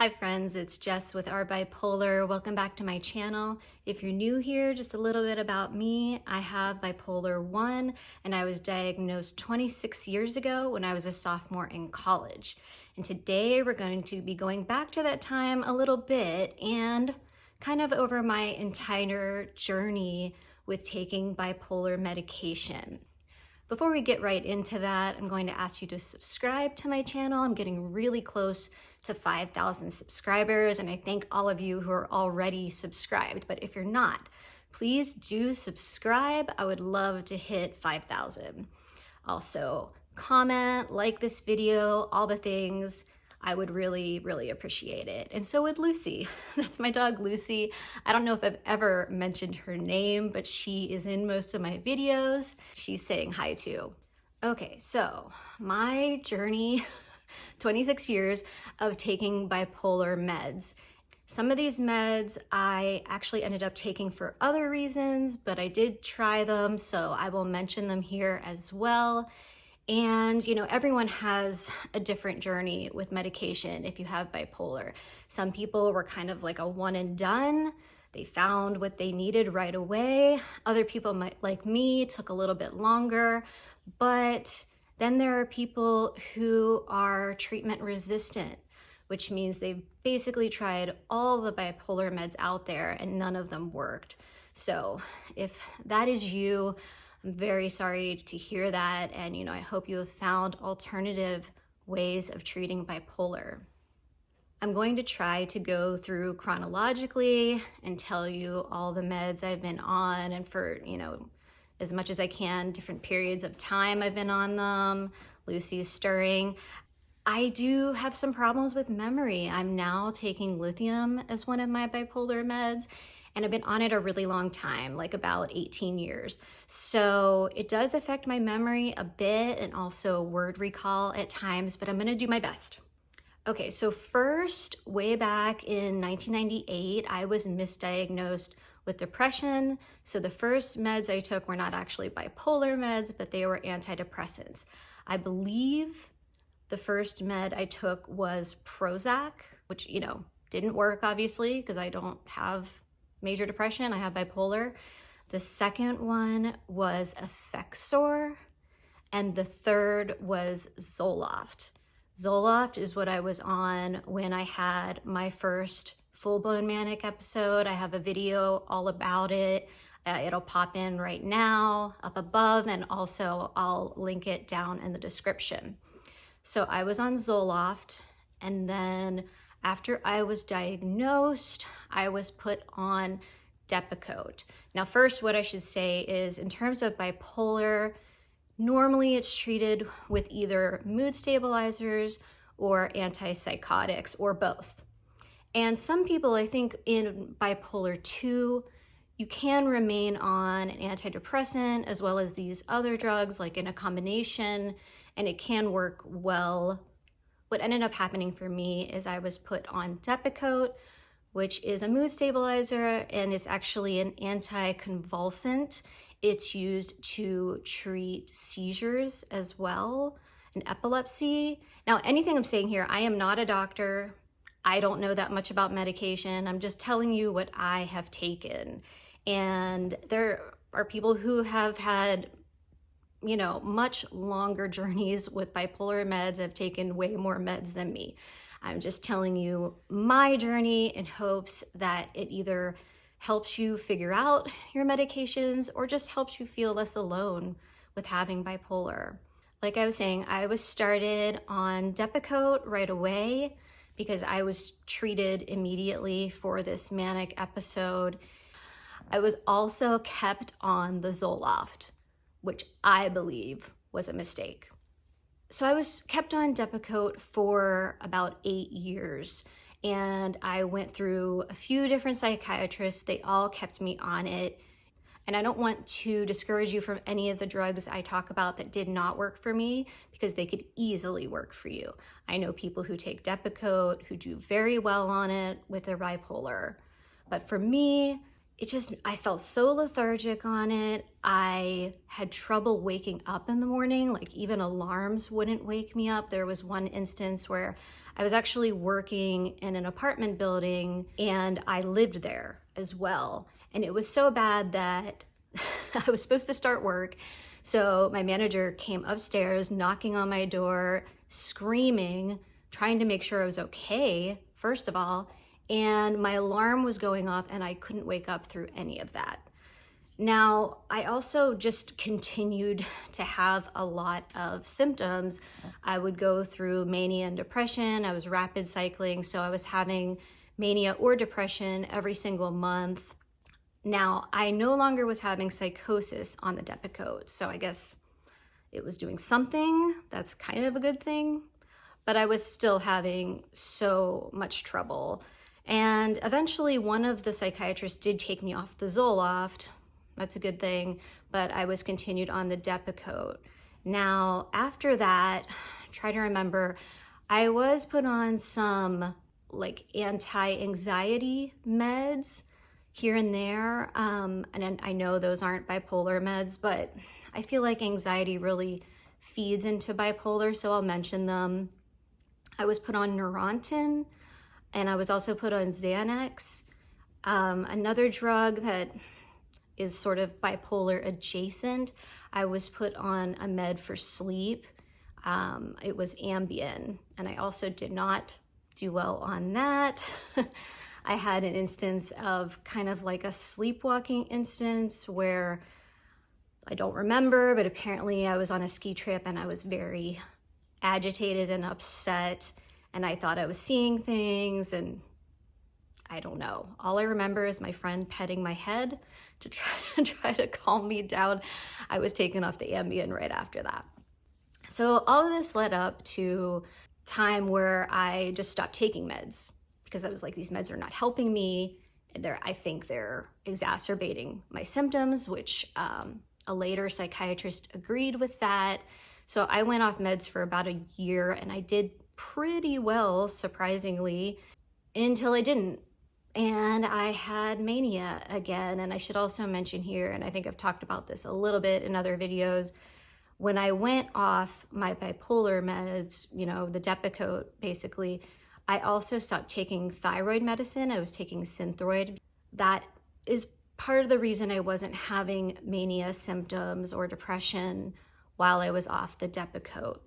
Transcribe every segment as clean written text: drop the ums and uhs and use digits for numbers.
Hi friends, it's Jess with Our Bipolar. Welcome back to my channel. If you're new here, just a little bit about me. I have bipolar 1 and I was diagnosed 26 years ago when I was a sophomore in college. And today we're going to be going back to that time a little bit and kind of over my entire journey with taking bipolar medication. Before we get right into that, I'm going to ask you to subscribe to my channel. I'm getting really close to 5,000 subscribers, and I thank all of you who are already subscribed. But if you're not, please do subscribe. I would love to hit 5,000. Also, comment, like this video, all the things. I would really, really appreciate it. And so would Lucy. That's my dog, Lucy. I don't know if I've ever mentioned her name, but she is in most of my videos. She's saying hi too. Okay, so my journey, 26 years of taking bipolar meds. Some of these meds I actually ended up taking for other reasons, but I did try them, so I will mention them here as well. And, you know, everyone has a different journey with medication if you have bipolar. Some people were kind of like a one and done. They found what they needed right away. Other people might, like me, took a little bit longer. But then there are people who are treatment resistant, which means they've basically tried all the bipolar meds out there and none of them worked. So if that is you, I'm very sorry to hear that, and I hope you have found alternative ways of treating bipolar. I'm going to try to go through chronologically and tell you all the meds I've been on, and for, as much as I can, different periods of time I've been on them. Lucy's stirring. I do have some problems with memory. I'm now taking lithium as one of my bipolar meds, and I've been on it a really long time, like about 18 years. So it does affect my memory a bit and also word recall at times, but I'm gonna do my best. Okay, so first, way back in 1998, I was misdiagnosed with depression. So the first meds I took were not actually bipolar meds, but they were antidepressants. I believe the first med I took was Prozac, which, didn't work obviously because I don't have major depression, I have bipolar. The second one was Effexor, and the third was Zoloft. Zoloft is what I was on when I had my first full-blown manic episode. I have a video all about it. It'll pop in right now up above, and also I'll link it down in the description. So I was on Zoloft, and then after I was diagnosed, I was put on Depakote. Now, first, what I should say is in terms of bipolar, normally it's treated with either mood stabilizers or antipsychotics or both. And some people, I think in bipolar 2, you can remain on an antidepressant as well as these other drugs, like in a combination, and it can work well. What ended up happening for me is I was put on Depakote, which is a mood stabilizer, and it's actually an anticonvulsant. It's used to treat seizures as well, and epilepsy. Now, anything I'm saying here, I am not a doctor. I don't know that much about medication. I'm just telling you what I have taken. And there are people who have had much longer journeys with bipolar meds, have taken way more meds than me. I'm just telling you my journey in hopes that it either helps you figure out your medications or just helps you feel less alone with having bipolar. Like I was saying, I was started on Depakote right away because I was treated immediately for this manic episode. I was also kept on the Zoloft, which I believe was a mistake. So I was kept on Depakote for about 8 years, and I went through a few different psychiatrists. They all kept me on it. And I don't want to discourage you from any of the drugs I talk about that did not work for me, because they could easily work for you. I know people who take Depakote who do very well on it with their bipolar. But for me, I felt so lethargic on it. I had trouble waking up in the morning, like even alarms wouldn't wake me up. There was one instance where I was actually working in an apartment building and I lived there as well. And it was so bad that I was supposed to start work. So my manager came upstairs, knocking on my door, screaming, trying to make sure I was okay, first of all. And my alarm was going off and I couldn't wake up through any of that. Now, I also just continued to have a lot of symptoms. I would go through mania and depression. I was rapid cycling, so I was having mania or depression every single month. Now, I no longer was having psychosis on the Depakote, so I guess it was doing something. That's kind of a good thing. But I was still having so much trouble. And eventually one of the psychiatrists did take me off the Zoloft. That's a good thing, but I was continued on the Depakote. Now, after that, try to remember, I was put on some like anti-anxiety meds here and there. And I know those aren't bipolar meds, but I feel like anxiety really feeds into bipolar, so I'll mention them. I was put on Neurontin, and I was also put on Xanax. Another drug that is sort of bipolar adjacent, I was put on a med for sleep. It was Ambien, and I also did not do well on that. I had an instance of kind of like a sleepwalking instance where I don't remember, but apparently I was on a ski trip and I was very agitated and upset, and I thought I was seeing things, and I don't know. All I remember is my friend petting my head to try to calm me down. I was taken off the Ambien right after that. So all of this led up to time where I just stopped taking meds because I was like, these meds are not helping me. I think they're exacerbating my symptoms, which a later psychiatrist agreed with that. So I went off meds for about a year and I did pretty well, surprisingly, until I didn't. And I had mania again. And I should also mention here, and I think I've talked about this a little bit in other videos, when I went off my bipolar meds, you know, the Depakote basically, I also stopped taking thyroid medicine. I was taking Synthroid. That is part of the reason I wasn't having mania symptoms or depression while I was off the Depakote.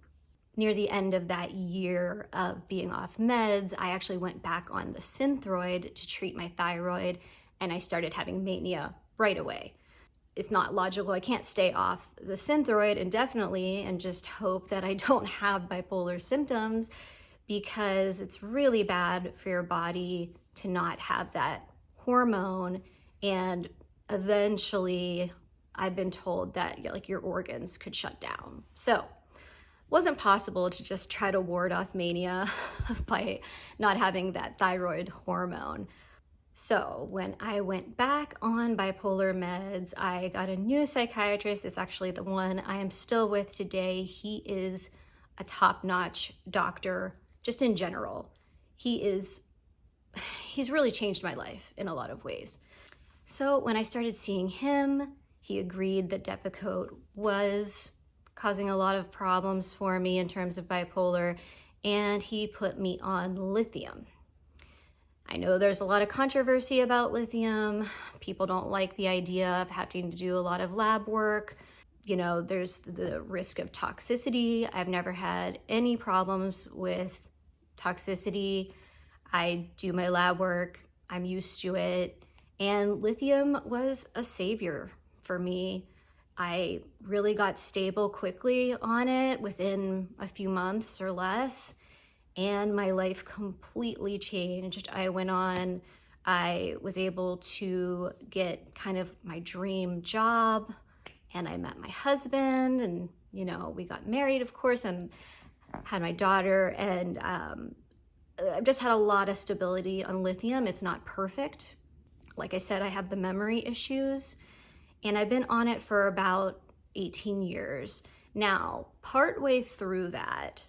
Near the end of that year of being off meds, I actually went back on the Synthroid to treat my thyroid, and I started having mania right away. It's not logical. I can't stay off the Synthroid indefinitely and just hope that I don't have bipolar symptoms, because it's really bad for your body to not have that hormone. And eventually I've been told that like your organs could shut down. So it wasn't possible to just try to ward off mania by not having that thyroid hormone. So when I went back on bipolar meds, I got a new psychiatrist. It's actually the one I am still with today. He is a top-notch doctor, just in general. He's really changed my life in a lot of ways. So when I started seeing him, he agreed that Depakote was causing a lot of problems for me in terms of bipolar, and he put me on lithium. I know there's a lot of controversy about lithium. People don't like the idea of having to do a lot of lab work. You know, there's the risk of toxicity. I've never had any problems with toxicity. I do my lab work. I'm used to it. And lithium was a savior for me. I really got stable quickly on it within a few months or less, and my life completely changed. I was able to get kind of my dream job, and I met my husband, and, you know, we got married, of course, and had my daughter, and I've just had a lot of stability on lithium. It's not perfect. Like I said, I have the memory issues, and I've been on it for about 18 years. Now, partway through that,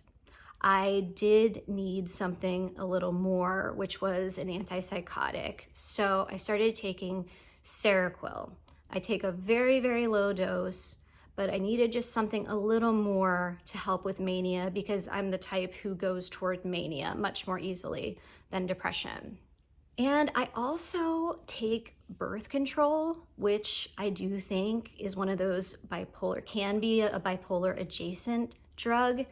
I did need something a little more, which was an antipsychotic. So I started taking Seroquel. I take a very, very low dose, but I needed just something a little more to help with mania because I'm the type who goes toward mania much more easily than depression. And I also take birth control, which I do think is one of those bipolar, can be a bipolar adjacent drug.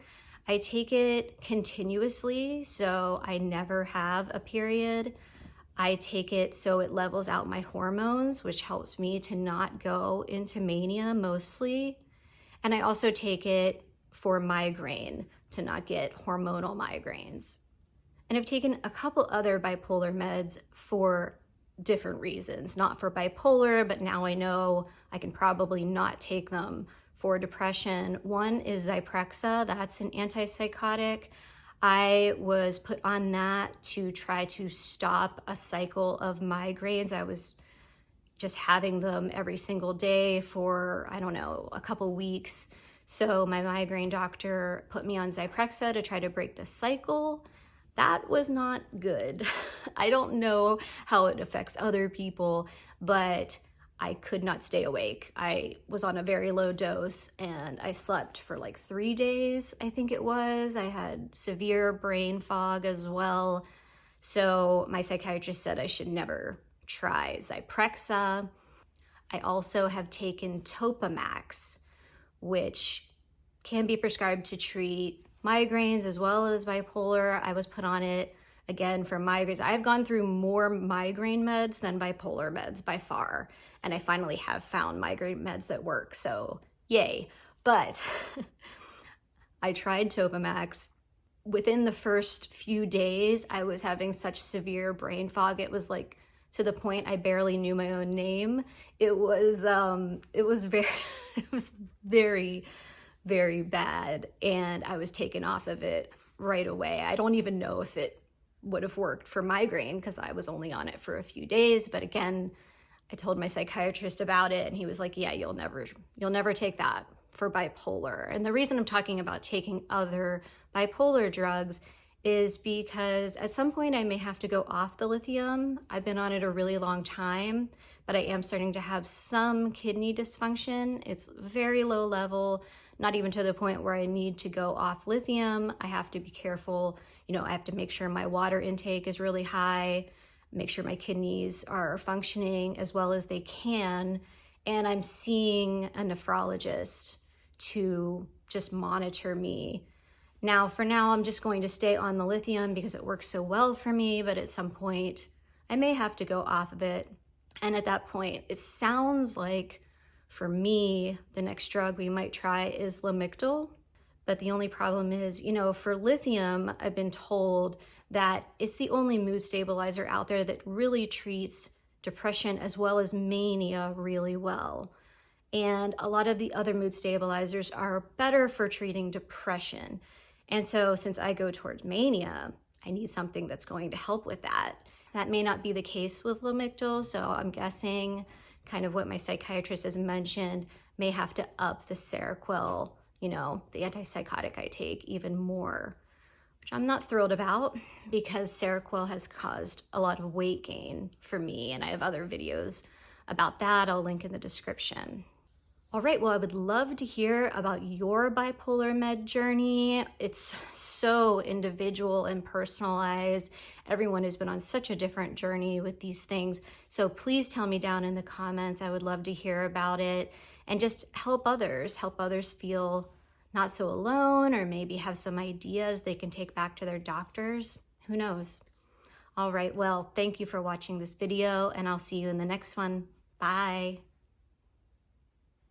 I take it continuously, so I never have a period. I take it so it levels out my hormones, which helps me to not go into mania mostly. And I also take it for migraine, to not get hormonal migraines. And I've taken a couple other bipolar meds for different reasons, not for bipolar, but now I know I can probably not take them for depression. One is Zyprexa, that's an antipsychotic. I was put on that to try to stop a cycle of migraines. I was just having them every single day for, I don't know, a couple weeks. So my migraine doctor put me on Zyprexa to try to break the cycle. That was not good. I don't know how it affects other people, but I could not stay awake. I was on a very low dose and I slept for like 3 days, I think it was. I had severe brain fog as well. So my psychiatrist said I should never try Zyprexa. I also have taken Topamax, which can be prescribed to treat migraines as well as bipolar. I was put on it again for migraines. I've gone through more migraine meds than bipolar meds by far, and I finally have found migraine meds that work, so yay. But I tried Topamax. Within the first few days, I was having such severe brain fog. It was like to the point I barely knew my own name. It was very, very bad, and I was taken off of it right away. I don't even know if it would have worked for migraine because I was only on it for a few days. But again, I told my psychiatrist about it and he was like, yeah, you'll never take that for bipolar. And the reason I'm talking about taking other bipolar drugs is because at some point I may have to go off the lithium. I've been on it a really long time, but I am starting to have some kidney dysfunction. It's very low level, not even to the point where I need to go off lithium. I have to be careful. You know, I have to make sure my water intake is really high, make sure my kidneys are functioning as well as they can. And I'm seeing a nephrologist to just monitor me. Now, for now, I'm just going to stay on the lithium because it works so well for me, but at some point I may have to go off of it. And at that point, it sounds like for me, the next drug we might try is Lamictal. But the only problem is, you know, for lithium, I've been told that it's the only mood stabilizer out there that really treats depression as well as mania really well. And a lot of the other mood stabilizers are better for treating depression. And so since I go towards mania, I need something that's going to help with that. That may not be the case with Lamictal, so I'm guessing kind of what my psychiatrist has mentioned, may have to up the Seroquel, you know, the antipsychotic I take even more, which I'm not thrilled about because Seroquel has caused a lot of weight gain for me. And I have other videos about that. I'll link in the description. All right, well, I would love to hear about your bipolar med journey. It's so individual and personalized. Everyone has been on such a different journey with these things. So please tell me down in the comments. I would love to hear about it and just help others feel not so alone, or maybe have some ideas they can take back to their doctors. Who knows? All right, well, thank you for watching this video and I'll see you in the next one. Bye.